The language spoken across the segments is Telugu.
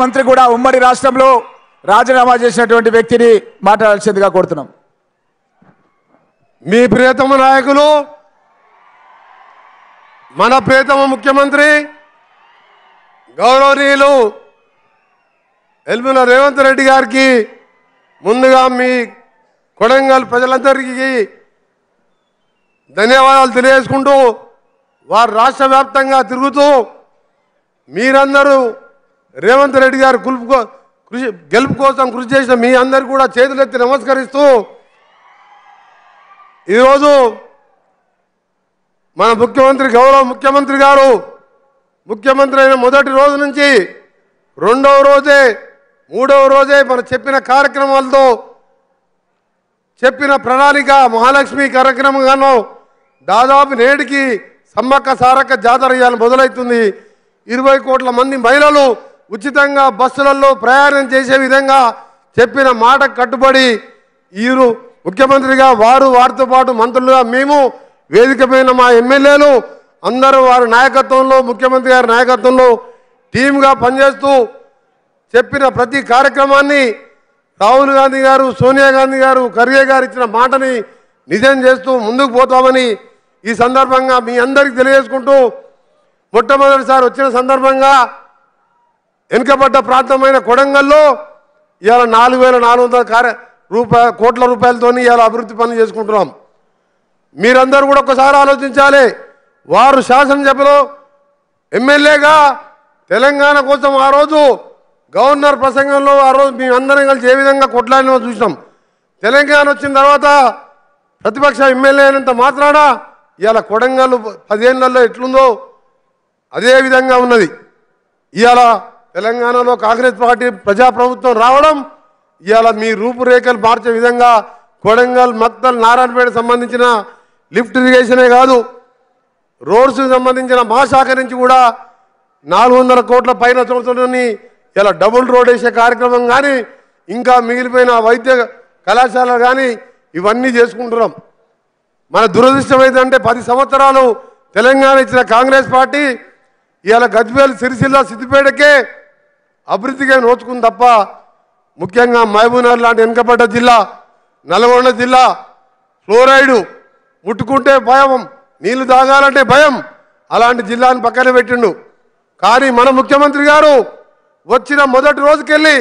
మంత్రి కూడా ఉమ్మడి రాష్ట్రంలో రాజీనామా చేసినటువంటి వ్యక్తిని మాట్లాడాల్సిందిగా కోరుతున్నాం. మీ ప్రియతమ నాయకులు మన ప్రియతమ ముఖ్యమంత్రి గౌరవనీయులు ఎల్మిన రేవంత్ రెడ్డి గారికి ముందుగా మీ కొడంగల్ ప్రజలందరికీ ధన్యవాదాలు తెలియజేసుకుంటూ వారు రాష్ట్ర వ్యాప్తంగా తిరుగుతూ మీరందరూ రేవంత్ రెడ్డి గారు గెలుపు కోసం కృషి చేసిన మీ అందరు కూడా చేతులెత్తి నమస్కరిస్తూ ఈరోజు మన ముఖ్యమంత్రి గౌరవ ముఖ్యమంత్రి గారు ముఖ్యమంత్రి అయిన మొదటి రోజు నుంచి రెండవ రోజే మూడవ రోజే మన చెప్పిన కార్యక్రమాలతో చెప్పిన ప్రణాళిక మహాలక్ష్మి కార్యక్రమంగానో దాదాపు నేటికి సమ్మక్క సారక్క జాతర ఇవాళ మొదలవుతుంది. 20 కోట్ల మంది మహిళలు ఉచితంగా బస్సులలో ప్రయాణం చేసే విధంగా చెప్పిన మాట కట్టుబడి ఈరు ముఖ్యమంత్రిగా వారితో పాటు మంత్రులుగా మేము వేదికపైన మా ఎమ్మెల్యేలు అందరూ వారి నాయకత్వంలో ముఖ్యమంత్రి గారి నాయకత్వంలో టీమ్గా పనిచేస్తూ చెప్పిన ప్రతి కార్యక్రమాన్ని రాహుల్ గాంధీ గారు సోనియా గాంధీ గారు ఖర్గే గారు ఇచ్చిన మాటని నిజం చేస్తూ ముందుకు పోతామని ఈ సందర్భంగా మీ అందరికీ తెలియజేసుకుంటూ మొట్టమొదటిసారి వచ్చిన సందర్భంగా వెనుకబడ్డ ప్రాంతమైన కొడంగల్లో ఇవాళ 4,400 కోట్ల రూపాయలతో ఇవాళ అభివృద్ధి పనులు చేసుకుంటున్నాం. మీరందరూ కూడా ఒకసారి ఆలోచించాలి. వారు శాసనసభలో ఎమ్మెల్యేగా తెలంగాణ కోసం ఆ రోజు గవర్నర్ ప్రసంగంలో ఆ రోజు మేమందరం కలిసి ఏ విధంగా కొట్లాడినో చూసినాం. తెలంగాణ వచ్చిన తర్వాత ప్రతిపక్ష ఎమ్మెల్యే అయినంత మాత్రాన ఇవాళ కొడంగల్ 10 ఏళ్లలో ఎట్లుందో అదే విధంగా ఉన్నది. ఇవాళ తెలంగాణలో కాంగ్రెస్ పార్టీ ప్రజాప్రభుత్వం రావడం ఇవాళ మీ రూపురేఖలు మార్చే విధంగా కొడంగల్ మక్తల్ నారాయణపేట సంబంధించిన లిఫ్ట్ ఇరిగేషనే కాదు రోడ్స్కి సంబంధించిన మహాశాఖ నుంచి కూడా 400 కోట్ల పైన చోటుని ఇలా డబుల్ రోడ్ వేసే కార్యక్రమం కానీ ఇంకా మిగిలిపోయిన వైద్య కళాశాల కానీ ఇవన్నీ చేసుకుంటున్నాం. మన దురదృష్టం ఏంటంటే 10 సంవత్సరాలు తెలంగాణ ఇచ్చిన కాంగ్రెస్ పార్టీ ఇవాళ గజ్వేల్ సిరిసిల్ల సిద్దిపేటకే అభివృద్ధిగా నోచుకుంది తప్ప ముఖ్యంగా మహబూబ్నగర్ లాంటి వెనుకబడ్డ జిల్లా నల్గొండ జిల్లా ఫ్లోరైడు ముట్టుకుంటే భయం నీళ్లు తాగాలంటే భయం అలాంటి జిల్లాని పక్కన పెట్టిండు. కానీ మన ముఖ్యమంత్రి గారు వచ్చిన మొదటి రోజుకెళ్ళి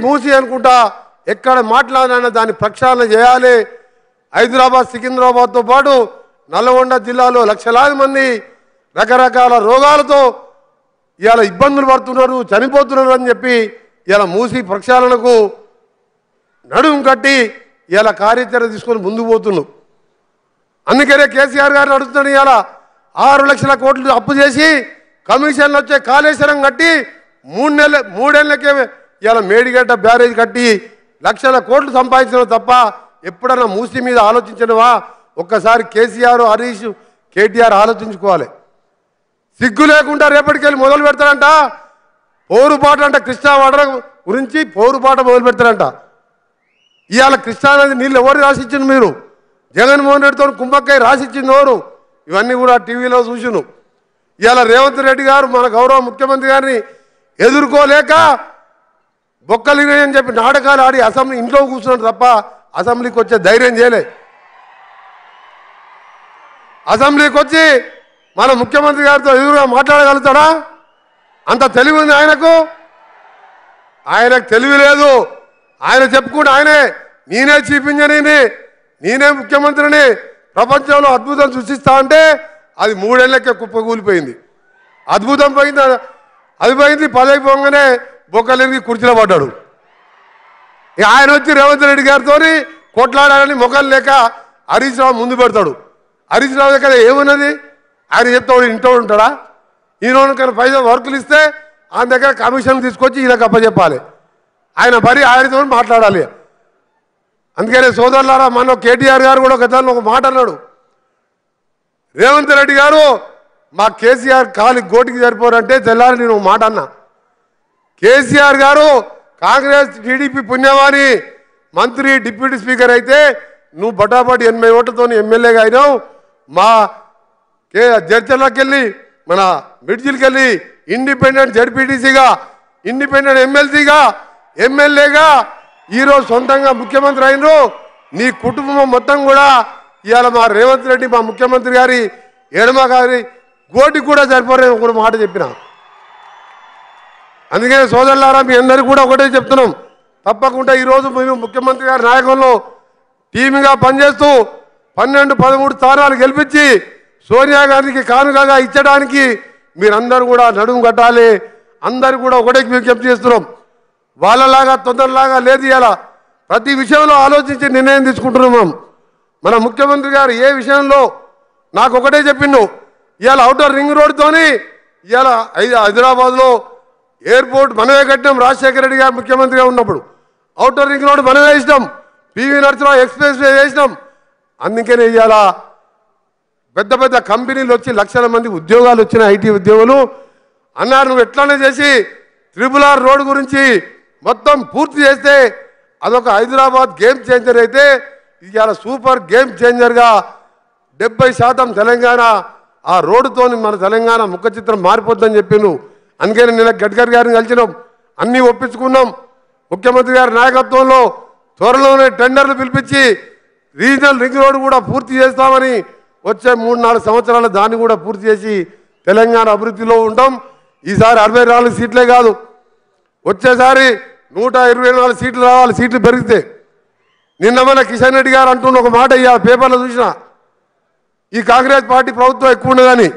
మూసి అనుకుంటా ఎక్కడ మాట్లాడినా దాన్ని ప్రక్షాళన చేయాలి. హైదరాబాద్ సికింద్రాబాద్తో పాటు నల్గొండ జిల్లాలో లక్షలాది మంది రకరకాల రోగాలతో ఇవాళ ఇబ్బందులు పడుతున్నారు చనిపోతున్నారు అని చెప్పి ఇలా మూసి ప్రక్షాళనకు నడుము కట్టి ఇలా కార్యాచరణ తీసుకొని ముందుకు పోతున్నాం. అందుకనే కేసీఆర్ గారిని అడుగుతున్నాడు. ఇవాళ 6 లక్షల కోట్లు అప్పు చేసి కమిషన్లు వచ్చే కాళేశ్వరం కట్టి 3 ఏళ్ళకే ఇలా మేడిగడ్డ బ్యారేజ్ కట్టి లక్షల కోట్లు సంపాదించడం తప్ప ఎప్పుడన్నా మూసి మీద ఆలోచించడవా? ఒక్కసారి కేసీఆర్ హరీష్ కేటీఆర్ ఆలోచించుకోవాలి. సిగ్గు లేకుండా రేపటికెళ్ళి మొదలు పెడతారంట పోరుపాట అంట. కృష్ణా వాటర్ గురించి పోరుపాట మొదలు పెడతారంట. ఇవాళ కృష్ణానది నీళ్ళు ఎవరు రాసిచ్చింది? మీరు జగన్మోహన్ రెడ్డితో కుంభక్కయ్య రాసిచ్చింది ఎవరు? ఇవన్నీ కూడా టీవీలో చూసిను. ఇవాళ రేవంత్ రెడ్డి గారు మన గౌరవ ముఖ్యమంత్రి గారిని ఎదుర్కోలేక బొక్కలిని అని చెప్పి నాటకాలు ఆడి అసెంబ్లీ ఇంట్లో కూర్చున్నాడు తప్ప అసెంబ్లీకి వచ్చే ధైర్యం చేయలే. అసెంబ్లీకి వచ్చి మన ముఖ్యమంత్రి గారితో ఎదురుగా మాట్లాడగలుగుతాడా? అంత తెలివి ఉంది ఆయనకు? ఆయనకు తెలివి లేదు. ఆయన చెప్పుకుంటే ఆయనే నేనే చీఫ్ ఇంజనీర్ని నేనే ముఖ్యమంత్రిని ప్రపంచంలో అద్భుతం సృష్టిస్తా అంటే అది 3 ఏళ్ళకే కుప్పకూలిపోయింది. అద్భుతం పోయింది. అది పోయింది. పదవి పోగానే బొక్కలిరిగి కుర్చీలో పడ్డాడు. ఆయన వచ్చి రేవంత్ రెడ్డి గారితో కొట్లాడాలని మొక్కలు లేక హరీష్ రావు ముందు పెడతాడు. హరీష్ రావు దగ్గర ఏమున్నది? ఆయన చెప్తాడు ఇంట్లో ఉంటాడా? ఈయన పైసలు వర్కులు ఇస్తే ఆయన దగ్గర కమిషన్ తీసుకొచ్చి ఈయనకు అప్పచెప్పాలి. ఆయన మరి ఆయనతో మాట్లాడాలి. అందుకనే సోదరులారా మన కేటీఆర్ గారు కూడా గతంలో ఒక మాట అన్నాడు. రేవంత్ రెడ్డి గారు మా కేసీఆర్ కాలి గోటికి సరిపోరంటే తెల్లారి నేను మాట అన్నా. కేసీఆర్ గారు కాంగ్రెస్ టీడీపీ పుణ్యవాణి మంత్రి డిప్యూటీ స్పీకర్ అయితే నువ్వు బటాబటి 80 ఓట్లతో ఎమ్మెల్యేగా అయినావు. మా జడ్చర్లకి వెళ్ళి మన మిడ్జిల్కి వెళ్ళి ఇండిపెండెంట్ జడ్పీటీసీగా ఇండిపెండెంట్ ఎమ్మెల్సీగా ఎమ్మెల్యేగా ఈరోజు సొంతంగా ముఖ్యమంత్రి అయినరు. నీ కుటుంబం మొత్తం కూడా ఇవాళ మా రేవంత్ రెడ్డి మా ముఖ్యమంత్రి గారి ఎడమ గారి గోటికి కూడా సరిపోరే ఒక మాట చెప్పిన. అందుకనే సోదరులారా మీ అందరికీ కూడా ఒకటే చెప్తున్నాం, తప్పకుండా ఈరోజు మీరు ముఖ్యమంత్రి గారి నాయకంలో టీమ్గా పనిచేస్తూ 12-13 స్థానాలు గెలిపించి సోనియా గాంధీకి కానుకగా ఇచ్చడానికి మీరందరూ కూడా నడుము కట్టాలి. అందరూ కూడా ఒకటే విజ్ఞప్తి చేస్తున్నాం. వాళ్ళలాగా తొందరలాగా లేదు, ఇలా ప్రతి విషయంలో ఆలోచించి నిర్ణయం తీసుకుంటున్నాం. మన ముఖ్యమంత్రి గారు ఏ విషయంలో నాకు ఒకటే చెప్పిండు, ఇవాళ అవుటర్ రింగ్ రోడ్తోని ఇవాళ హైదరాబాద్లో ఎయిర్పోర్ట్ మనమే కట్టినాం. రాజశేఖర రెడ్డి గారు ముఖ్యమంత్రిగా ఉన్నప్పుడు అవుటర్ రింగ్ రోడ్ మనమే వేసినాం, పివి నరసింహరావు ఎక్స్ప్రెస్ వే వేసినాం. అందుకనే ఇవాళ పెద్ద పెద్ద కంపెనీలు వచ్చి లక్షల మంది ఉద్యోగాలు వచ్చిన ఐటీ ఉద్యోగులు అన్నారు. నువ్వు ఎట్లానే చేసి RRR రోడ్ గురించి మొత్తం పూర్తి చేస్తే అదొక హైదరాబాద్ గేమ్ చేంజర్ అయితే ఇవాళ సూపర్ గేమ్ చేంజర్గా 70% తెలంగాణ ఆ రోడ్డుతో మన తెలంగాణ ముఖ చిత్రం మారిపోద్దని చెప్పిండు. అందుకని నిన్న గడ్కరీ గారిని కలిసినాం, అన్నీ ఒప్పించుకున్నాం. ముఖ్యమంత్రి గారి నాయకత్వంలో త్వరలోనే టెండర్లు పిలిపించి రీజనల్ రింగ్ రోడ్ కూడా పూర్తి చేస్తామని వచ్చే 3-4 సంవత్సరాలు దాన్ని కూడా పూర్తి చేసి తెలంగాణ అభివృద్ధిలో ఉంటాం. ఈసారి 64 సీట్లే కాదు, వచ్చేసారి 124 సీట్లు రావాలి. సీట్లు పెరిగితే నిన్న మన కిషన్ రెడ్డి గారు అంటున్న ఒక మాట ఇవాళ పేపర్లో చూసిన, ఈ కాంగ్రెస్ పార్టీ ప్రభుత్వం ఎక్కువ ఉండదని.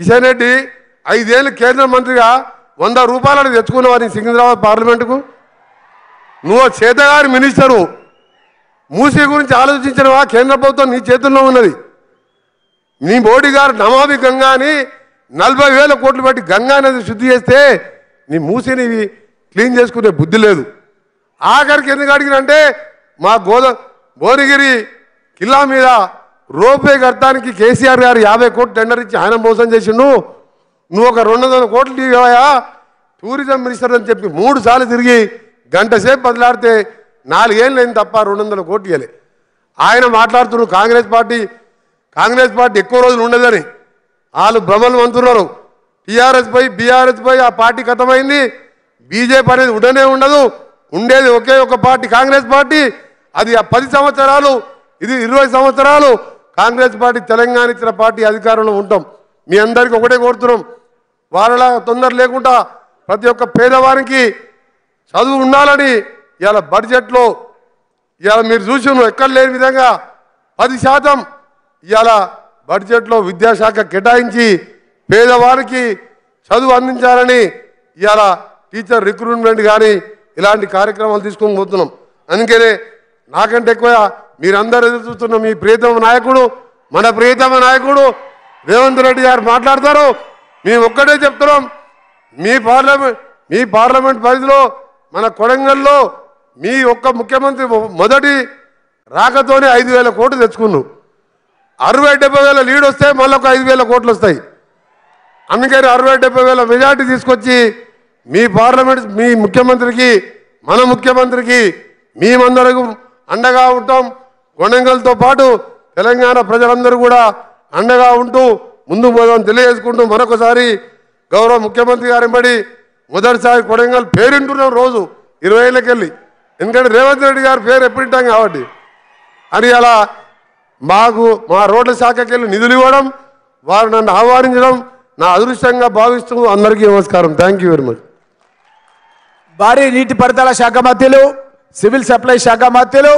కిషన్ రెడ్డి 5 ఏళ్ళు కేంద్ర మంత్రిగా 100 రూపాయలను తెచ్చుకున్నావా నీ సికింద్రాబాద్ పార్లమెంటుకు? నువ్వు చేతగారి మినిస్టరు, మూసీ గురించి ఆలోచించినవా? కేంద్ర ప్రభుత్వం నీ చేతుల్లో ఉన్నది. నీ మోడీ గారు నమామి గంగా అని 40,000 కోట్లు పెట్టి గంగా నది శుద్ధి చేస్తే నీ మూసీని క్లీన్ చేసుకునే బుద్ధి లేదు. ఆఖరికి ఎందుకు అడిగినంటే మా భువనగిరి కిల్లా మీద రోపే కట్టడానికి కేసీఆర్ గారు 50 కోట్లు టెండర్ ఇచ్చి ఆయన మోసం చేసిండు. నువ్వు ఒక 200 కోట్లు ఇవ్వయా టూరిజం మినిస్టర్ అని చెప్పి 3 సార్లు తిరిగి గంట సేపు బదిలాడితే 4 ఏళ్ళు అయింది తప్ప 200 కోట్లు ఇవ్వలే. ఆయన మాట్లాడుతున్నాడు కాంగ్రెస్ పార్టీ ఎక్కువ రోజులు ఉండదని. వాళ్ళు భ్రమలు అంటున్నారు. టీఆర్ఎస్ పోయి బీఆర్ఎస్ పోయి ఆ పార్టీ ఖతమైంది. బీజేపీ అనేది ఉండనే ఉండదు, ఉండేది ఒకే ఒక పార్టీ కాంగ్రెస్ పార్టీ. అది 10 సంవత్సరాలు, ఇది 20 సంవత్సరాలు కాంగ్రెస్ పార్టీ తెలంగాణ ఇచ్చిన పార్టీ అధికారంలో ఉంటాం. మీ అందరికీ ఒకటే కోరుతున్నాం, వాళ్ళలా తొందర లేకుండా ప్రతి ఒక్క పేదవారికి చదువు ఉండాలని ఇవాళ బడ్జెట్లో ఇవాళ మీరు చూసి ఎక్కడ లేని విధంగా 10% ఇవాళ బడ్జెట్లో విద్యాశాఖ కేటాయించి పేదవారికి చదువు అందించాలని ఇవాళ టీచర్ రిక్రూట్మెంట్ కానీ ఇలాంటి కార్యక్రమాలు తీసుకొని పోతున్నాం. అందుకనే నాకంటే ఎక్కువ మీరందరూ ఎదురు చూస్తున్న మీ ప్రియతమ నాయకుడు, మన ప్రియతమ నాయకుడు రేవంత్ రెడ్డి గారు మాట్లాడతారు. మేము ఒక్కటే చెప్తున్నాం, మీ పార్లమెంట్ పరిధిలో మన కొడంగల్లో మీ ఒక్క ముఖ్యమంత్రి మొదటి రాకతోనే 5,000 కోట్లు తెచ్చుకున్నాం. 60-70 వేల లీడ్ వస్తే మళ్ళీ ఒక 5,000 కోట్లు వస్తాయి. అందుకని 60-70 వేల మెజార్టీ తీసుకొచ్చి మీ పార్లమెంట్ మీ ముఖ్యమంత్రికి మన ముఖ్యమంత్రికి మేమందరం అండగా ఉంటాం. కొడంగల్తో పాటు తెలంగాణ ప్రజలందరూ కూడా అండగా ఉంటూ ముందుకు పోదాం తెలియజేసుకుంటూ మరొకసారి గౌరవ ముఖ్యమంత్రి గారి బడి మొదటిసారి కొడంగల్ పేరింటున్నాం రోజు 20 ఏళ్ళకెళ్ళి. ఎందుకంటే రేవంత్ రెడ్డి గారి పేరు ఎప్పుడు వింటాం కాబట్టి అని అలా మాకు మా రోడ్ల శాఖకి వెళ్ళి నిధులు ఇవ్వడం, వారు నన్ను ఆహ్వానించడం నా అదృష్టంగా భావిస్తూ అందరికీ నమస్కారం. Thank you very much. భారీ నీటిపారుదల శాఖ మంత్రులు, సివిల్ సప్లై శాఖ మంత్రులు